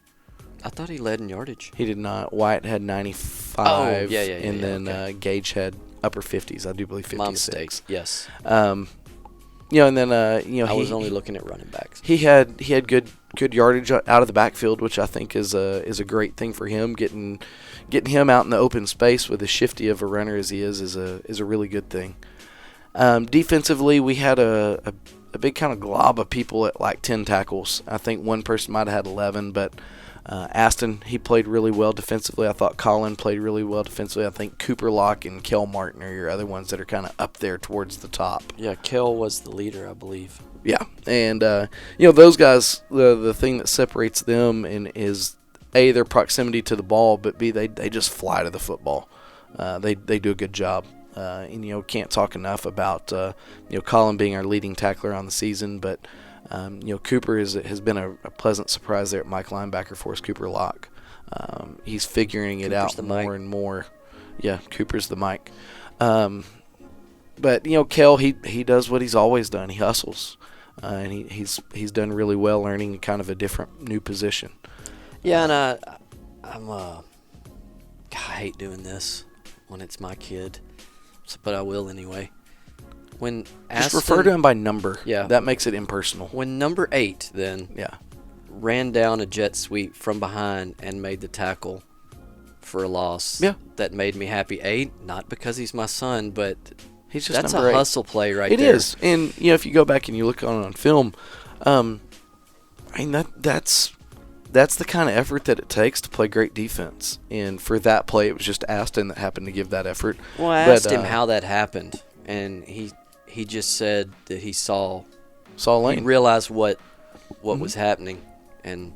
[SPEAKER 1] I thought he led in yardage.
[SPEAKER 2] He did not. White had 95.
[SPEAKER 1] Oh, yeah,
[SPEAKER 2] and then
[SPEAKER 1] okay.
[SPEAKER 2] Gage had upper 50s. I do believe 56.
[SPEAKER 1] My mistake. Yes.
[SPEAKER 2] And then
[SPEAKER 1] I was only looking at running backs.
[SPEAKER 2] He had good yardage out of the backfield, which I think is a great thing for him. Getting him out in the open space with as shifty of a runner as he is a really good thing. Defensively, we had a big kind of glob of people at like 10 tackles. I think one person might have had 11, but Aston, he played really well defensively. I thought Colin played really well defensively. I think Cooper Locke and Kel Martin are your other ones that are kind of up there towards the top.
[SPEAKER 1] Yeah, Kel was the leader, I believe.
[SPEAKER 2] Yeah, and those guys, the thing that separates them is A, their proximity to the ball, but B, they just fly to the football. They do a good job. And can't talk enough about Colin being our leading tackler on the season, but Cooper has been a pleasant surprise there at Mike linebacker for us. Cooper Locke, he's figuring it out more and more. Yeah, Cooper's the Mike. But Kel, he does what he's always done. He hustles, and he's done really well, learning kind of a different new position.
[SPEAKER 1] Yeah, and I hate doing this when it's my kid, but I will anyway. When
[SPEAKER 2] just refer to him by number.
[SPEAKER 1] Yeah,
[SPEAKER 2] that makes it impersonal.
[SPEAKER 1] When number 8 then ran down a jet sweep from behind and made the tackle for a loss.
[SPEAKER 2] Yeah,
[SPEAKER 1] that made me happy. Not because he's my son, but
[SPEAKER 2] he's just
[SPEAKER 1] that's
[SPEAKER 2] number
[SPEAKER 1] a
[SPEAKER 2] 8.
[SPEAKER 1] hustle play right
[SPEAKER 2] there.
[SPEAKER 1] It
[SPEAKER 2] is, and if you go back and you look on film, that's the kind of effort that it takes to play great defense. And for that play, it was just Aston that happened to give that effort.
[SPEAKER 1] Well, I asked him how that happened, and he just said that he saw lane. He realized what was happening, and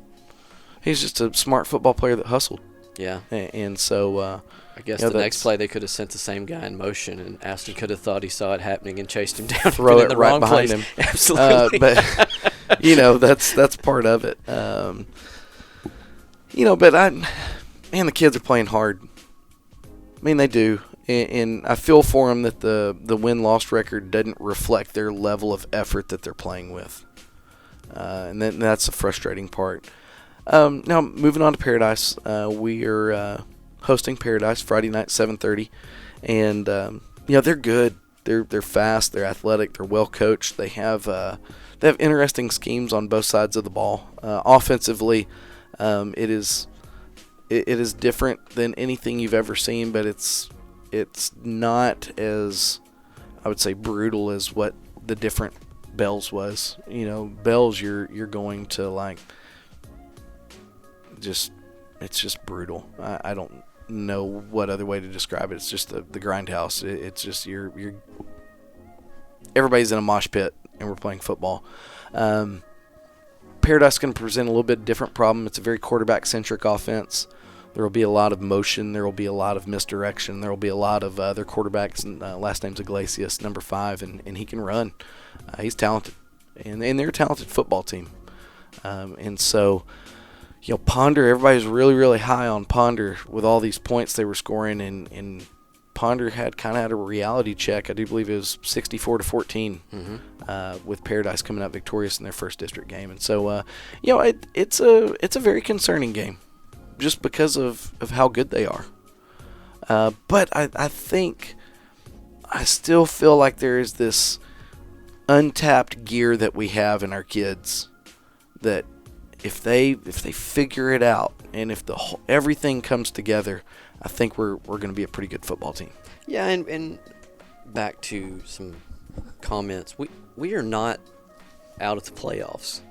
[SPEAKER 2] he's just a smart football player that hustled.
[SPEAKER 1] Yeah,
[SPEAKER 2] and so
[SPEAKER 1] I guess the next play they could have sent the same guy in motion, and Aston could have thought he saw it happening and chased him down,
[SPEAKER 2] throw it
[SPEAKER 1] in the
[SPEAKER 2] right
[SPEAKER 1] wrong
[SPEAKER 2] behind
[SPEAKER 1] place.
[SPEAKER 2] him.
[SPEAKER 1] Absolutely,
[SPEAKER 2] but that's part of it. But the kids are playing hard. I mean, they do. And I feel for them that the win-loss record doesn't reflect their level of effort that they're playing with. And that's the frustrating part. Now, moving on to Paradise. We are hosting Paradise Friday night, 7:30. And, they're good. They're fast. They're athletic. They're well-coached. They have interesting schemes on both sides of the ball. Offensively, it is different than anything you've ever seen, but it's not as, I would say, brutal as what the different Bells was. Bells, you're going to it's just brutal. I don't know what other way to describe it. It's just the grindhouse. It's just you're everybody's in a mosh pit and we're playing football. Paradise is going to present a little bit different problem. It's a very quarterback-centric offense. There will be a lot of motion. There will be a lot of misdirection. There will be a lot of their quarterbacks. Last name's Iglesias, number 5, and he can run. He's talented, and they're a talented football team. And so, Ponder. Everybody's really, really high on Ponder with all these points they were scoring, and Ponder had a reality check. I do believe it was 64-14 with Paradise coming out victorious in their first district game. And so, it's a very concerning game, just because of how good they are. But I think I still feel like there is this untapped gear that we have in our kids that if they figure it out and if everything comes together, I think we're going to be a pretty good football team.
[SPEAKER 1] Yeah, and back to some comments. We are not out of the playoffs.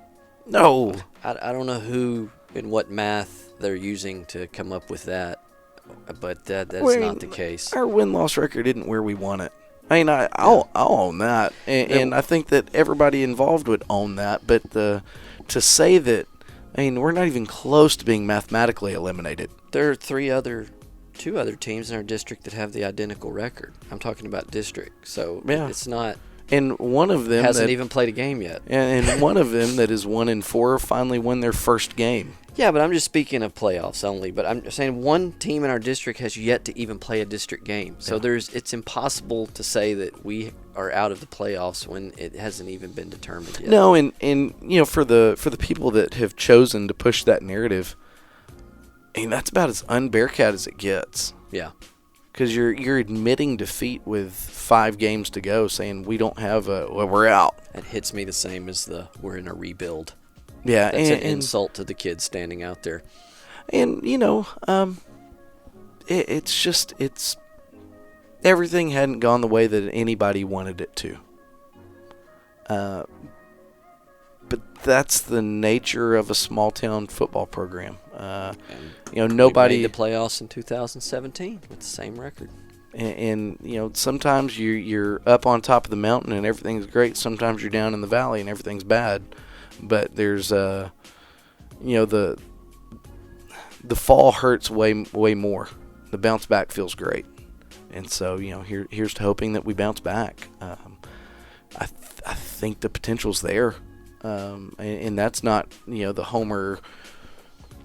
[SPEAKER 2] No.
[SPEAKER 1] I don't know who and what math they're using to come up with that, but that's not the case.
[SPEAKER 2] Our win-loss record isn't where we want it. I'll own that, and I think that everybody involved would own that. But to say that, we're not even close to being mathematically eliminated.
[SPEAKER 1] There are two other teams in our district that have the identical record. I'm talking about district, so it's not.
[SPEAKER 2] And one of them
[SPEAKER 1] hasn't even played a game yet.
[SPEAKER 2] And one of them that is 1-4 finally won their first game.
[SPEAKER 1] Yeah, but I'm just speaking of playoffs only. But I'm saying one team in our district has yet to even play a district game. So it's impossible to say that we are out of the playoffs when it hasn't even been determined yet.
[SPEAKER 2] No, and for the people that have chosen to push that narrative, that's about as un-Bearcat as it gets.
[SPEAKER 1] Yeah.
[SPEAKER 2] Because you're admitting defeat with 5 games to go, saying we don't have we're out.
[SPEAKER 1] It hits me the same as we're in a rebuild.
[SPEAKER 2] Yeah,
[SPEAKER 1] That's an insult to the kids standing out there.
[SPEAKER 2] And it's everything hadn't gone the way that anybody wanted it to. But that's the nature of a small town football program. Nobody
[SPEAKER 1] we made the playoffs in 2017 with the same record.
[SPEAKER 2] And sometimes you're up on top of the mountain and everything's great. Sometimes you're down in the valley and everything's bad. But there's the fall hurts way more. The bounce back feels great, and so here's to hoping that we bounce back. I think the potential's there, and that's not the Homer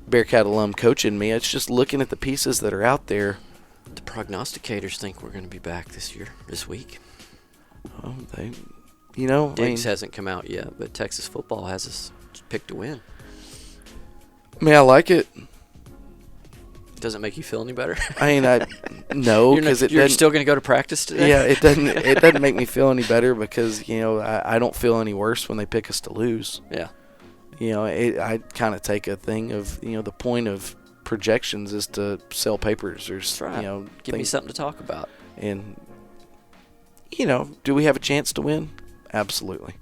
[SPEAKER 2] Bearcat alum coaching me. It's just looking at the pieces that are out there.
[SPEAKER 1] The prognosticators think we're going to be back this week.
[SPEAKER 2] Well,
[SPEAKER 1] Diggs hasn't come out yet, but Texas football has us picked to win.
[SPEAKER 2] I like it.
[SPEAKER 1] Does it make you feel any better?
[SPEAKER 2] No, because
[SPEAKER 1] you're still going to go to practice today.
[SPEAKER 2] Yeah, it doesn't. It doesn't make me feel any better because I don't feel any worse when they pick us to lose.
[SPEAKER 1] Yeah.
[SPEAKER 2] I kind of take a thing of the point of projections is to sell papers or
[SPEAKER 1] That's right. Give me something to talk about.
[SPEAKER 2] And do we have a chance to win? Absolutely.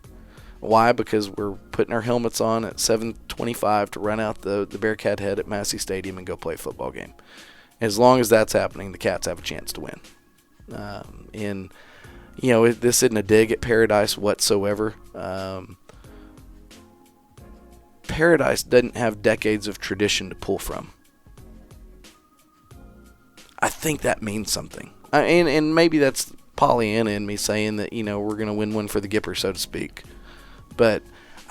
[SPEAKER 2] Why? Because we're putting our helmets on at 7:25 to run out the Bearcat head at Massey Stadium and go play a football game. As long as that's happening, the Cats have a chance to win. This isn't a dig at Paradise whatsoever. Paradise doesn't have decades of tradition to pull from. I think that means something. And maybe that's Pollyanna in me saying that, we're going to win one for the Gipper, so to speak. But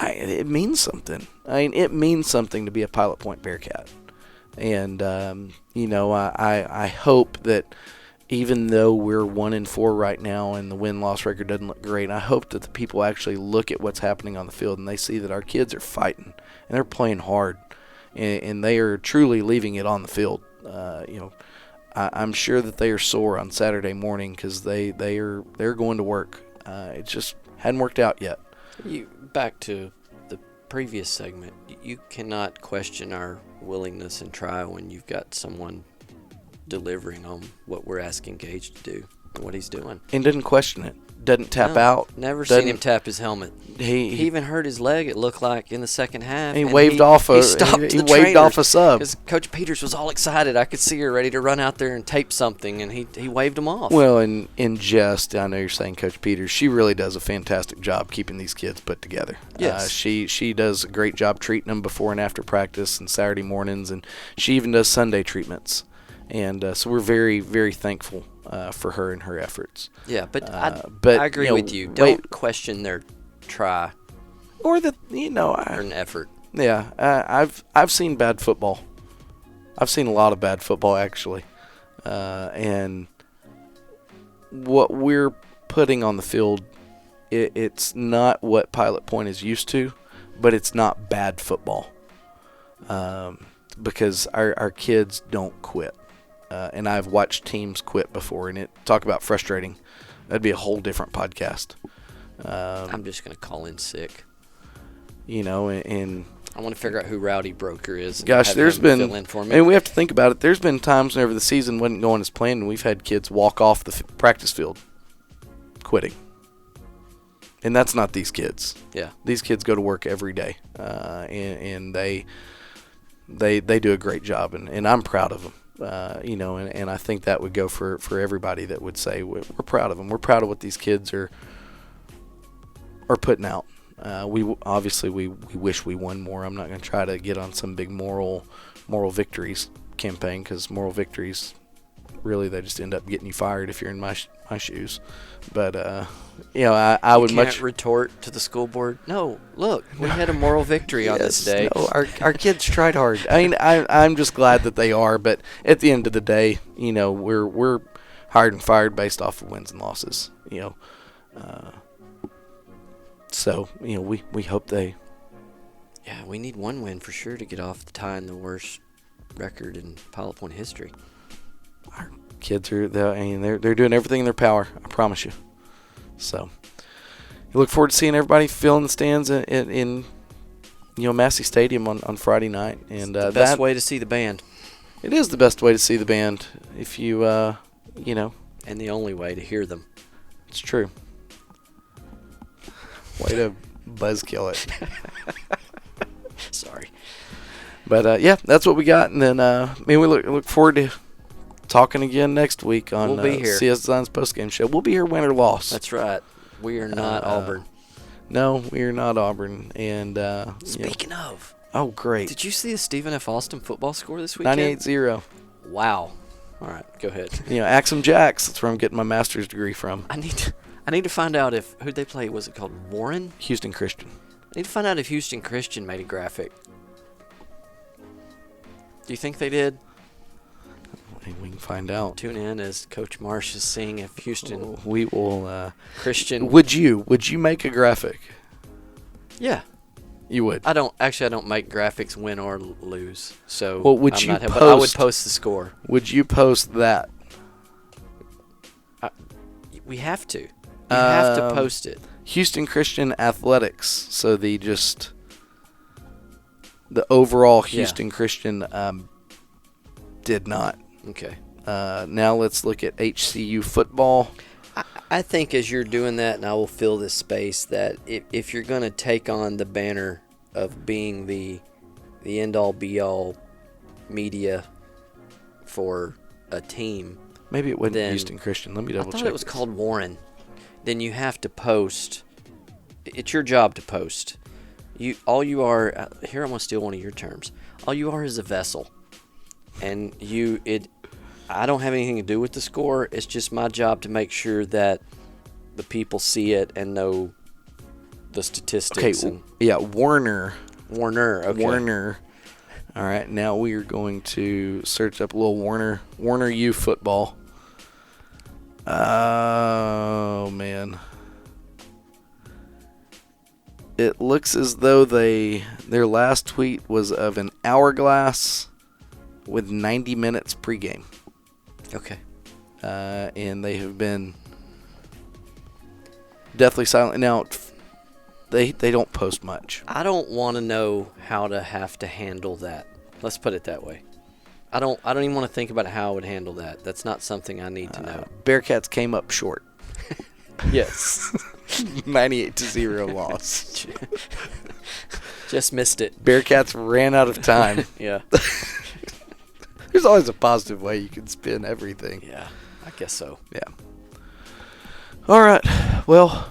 [SPEAKER 2] it means something. It means something to be a Pilot Point Bearcat. And, I hope that even though we're 1-4 right now and the win-loss record doesn't look great, I hope that the people actually look at what's happening on the field and they see that our kids are fighting and they're playing hard and they are truly leaving it on the field. I'm sure that they are sore on Saturday morning because they're going to work. It just hadn't worked out yet.
[SPEAKER 1] Back to the previous segment, you cannot question our willingness and try when you've got someone delivering on what we're asking Gage to do and what he's doing.
[SPEAKER 2] And didn't question it. Doesn't tap out.
[SPEAKER 1] Never seen him tap his helmet. He even hurt his leg, it looked like, in the second half.
[SPEAKER 2] He waved off a sub.
[SPEAKER 1] Because Coach Peters was all excited. I could see her ready to run out there and tape something, and he waved him off.
[SPEAKER 2] Well, in jest, I know you're saying Coach Peters. She really does a fantastic job keeping these kids put together.
[SPEAKER 1] Yes.
[SPEAKER 2] She does a great job treating them before and after practice and Saturday mornings, and she even does Sunday treatments. And so we're very, very thankful for her and her efforts.
[SPEAKER 1] Yeah, but I agree with you. Don't question their try
[SPEAKER 2] or or
[SPEAKER 1] an effort.
[SPEAKER 2] Yeah, I've seen bad football. I've seen a lot of bad football actually, and what we're putting on the field, it's not what Pilot Point is used to, but it's not bad football because our kids don't quit. And I've watched teams quit before, and talk about frustrating. That'd be a whole different podcast.
[SPEAKER 1] I'm just going to call in sick.
[SPEAKER 2] And
[SPEAKER 1] I want to figure out who Rowdy Broker is.
[SPEAKER 2] Gosh, there's been,
[SPEAKER 1] fill in for me.
[SPEAKER 2] and we have to think about it. There's been times whenever the season wasn't going as planned, and we've had kids walk off the practice field, quitting. And that's not these kids.
[SPEAKER 1] Yeah,
[SPEAKER 2] these kids go to work every day, and they do a great job, and I'm proud of them. And I think that would go for everybody that would say we're proud of them. We're proud of what these kids are putting out. We obviously wish we won more. I'm not going to try to get on some big moral victories campaign because moral victories really they just end up getting you fired if you're in my shoes. But I would
[SPEAKER 1] much retort to the school board. No, look, we had a moral victory on this day.
[SPEAKER 2] No, our kids tried hard. I mean, I'm just glad that they are. But at the end of the day, we're hired and fired based off of wins and losses. So we hope they.
[SPEAKER 1] Yeah, we need one win for sure to get off the tying the worst record in Pilot Point history.
[SPEAKER 2] Our kids are they're doing everything in their power. I promise you. So, you look forward to seeing everybody filling the stands in Massey Stadium on Friday night. And
[SPEAKER 1] the best way to see the band.
[SPEAKER 2] It is the best way to see the band. If you
[SPEAKER 1] and the only way to hear them.
[SPEAKER 2] It's true. Way to buzzkill it.
[SPEAKER 1] Sorry.
[SPEAKER 2] But that's what we got, and then we look forward to talking again next week on
[SPEAKER 1] we'll be here.
[SPEAKER 2] CS Design's postgame show. We'll be here, win or loss.
[SPEAKER 1] That's right. We are not Auburn.
[SPEAKER 2] No, we are not Auburn. And
[SPEAKER 1] speaking of,
[SPEAKER 2] oh great!
[SPEAKER 1] did you see the Stephen F. Austin football score this weekend?
[SPEAKER 2] 98-0.
[SPEAKER 1] Wow. All right, go ahead.
[SPEAKER 2] Axum Jacks. That's where I'm getting my master's degree from.
[SPEAKER 1] I need to find out who'd they play. Was it called Warren?
[SPEAKER 2] Houston Christian.
[SPEAKER 1] I need to find out if Houston Christian made a graphic. Do you think they did?
[SPEAKER 2] We can find out.
[SPEAKER 1] Tune in as Coach Marsh is seeing if Houston.
[SPEAKER 2] We will.
[SPEAKER 1] Christian.
[SPEAKER 2] Would you make a graphic?
[SPEAKER 1] Yeah.
[SPEAKER 2] You would.
[SPEAKER 1] I don't make graphics win or lose. So.
[SPEAKER 2] Well,
[SPEAKER 1] but I would post the score.
[SPEAKER 2] Would you post that?
[SPEAKER 1] We have to. We have to post it.
[SPEAKER 2] Houston Christian Athletics. So the overall Houston Christian did not.
[SPEAKER 1] Okay.
[SPEAKER 2] Now let's look at HCU football.
[SPEAKER 1] I think as you're doing that, and I will fill this space, that if you're going to take on the banner of being the end-all, be-all media for a team.
[SPEAKER 2] Maybe it wasn't Houston Christian. Let me double check.
[SPEAKER 1] I thought it was called Warren. Then you have to post. It's your job to post. All you are, here I'm going to steal one of your terms. All you are is a vessel. And I don't have anything to do with the score. It's just my job to make sure that the people see it and know the statistics.
[SPEAKER 2] Okay, Warner.
[SPEAKER 1] Okay.
[SPEAKER 2] Warner. All right, now we are going to search up a little Warner U football. Oh, man. It looks as though their last tweet was of an hourglass with 90 minutes pregame.
[SPEAKER 1] Okay.
[SPEAKER 2] And they have been deathly silent. Now, they don't post much.
[SPEAKER 1] I don't want to know how to have to handle that. Let's put it that way. I don't even want to think about how I would handle that. That's not something I need to know.
[SPEAKER 2] Bearcats came up short.
[SPEAKER 1] Yes.
[SPEAKER 2] 98-0 loss.
[SPEAKER 1] Just missed it.
[SPEAKER 2] Bearcats ran out of time.
[SPEAKER 1] Yeah.
[SPEAKER 2] There's always a positive way you can spin everything.
[SPEAKER 1] Yeah, I guess so.
[SPEAKER 2] Yeah. All right. Well,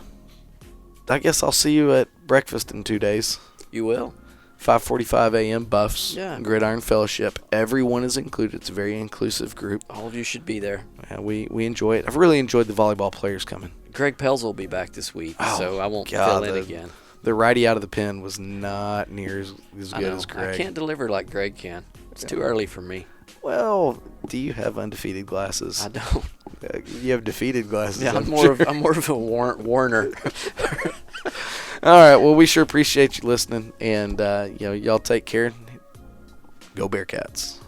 [SPEAKER 2] I guess I'll see you at breakfast in 2 days.
[SPEAKER 1] You will.
[SPEAKER 2] 5:45 a.m. Buffs.
[SPEAKER 1] Yeah.
[SPEAKER 2] Gridiron Fellowship. Everyone is included. It's a very inclusive group.
[SPEAKER 1] All of you should be there.
[SPEAKER 2] Yeah, we enjoy it. I've really enjoyed the volleyball players coming.
[SPEAKER 1] Greg Pelz will be back this week, so I won't
[SPEAKER 2] God,
[SPEAKER 1] fill in again.
[SPEAKER 2] The righty out of the pen was not near as good as Greg.
[SPEAKER 1] I can't deliver like Greg can. It's too early for me.
[SPEAKER 2] Well, do you have undefeated glasses?
[SPEAKER 1] I don't.
[SPEAKER 2] You have defeated glasses.
[SPEAKER 1] Yeah, I'm more of a Warner.
[SPEAKER 2] All right. Well, we sure appreciate you listening, and y'all take care. Go Bearcats.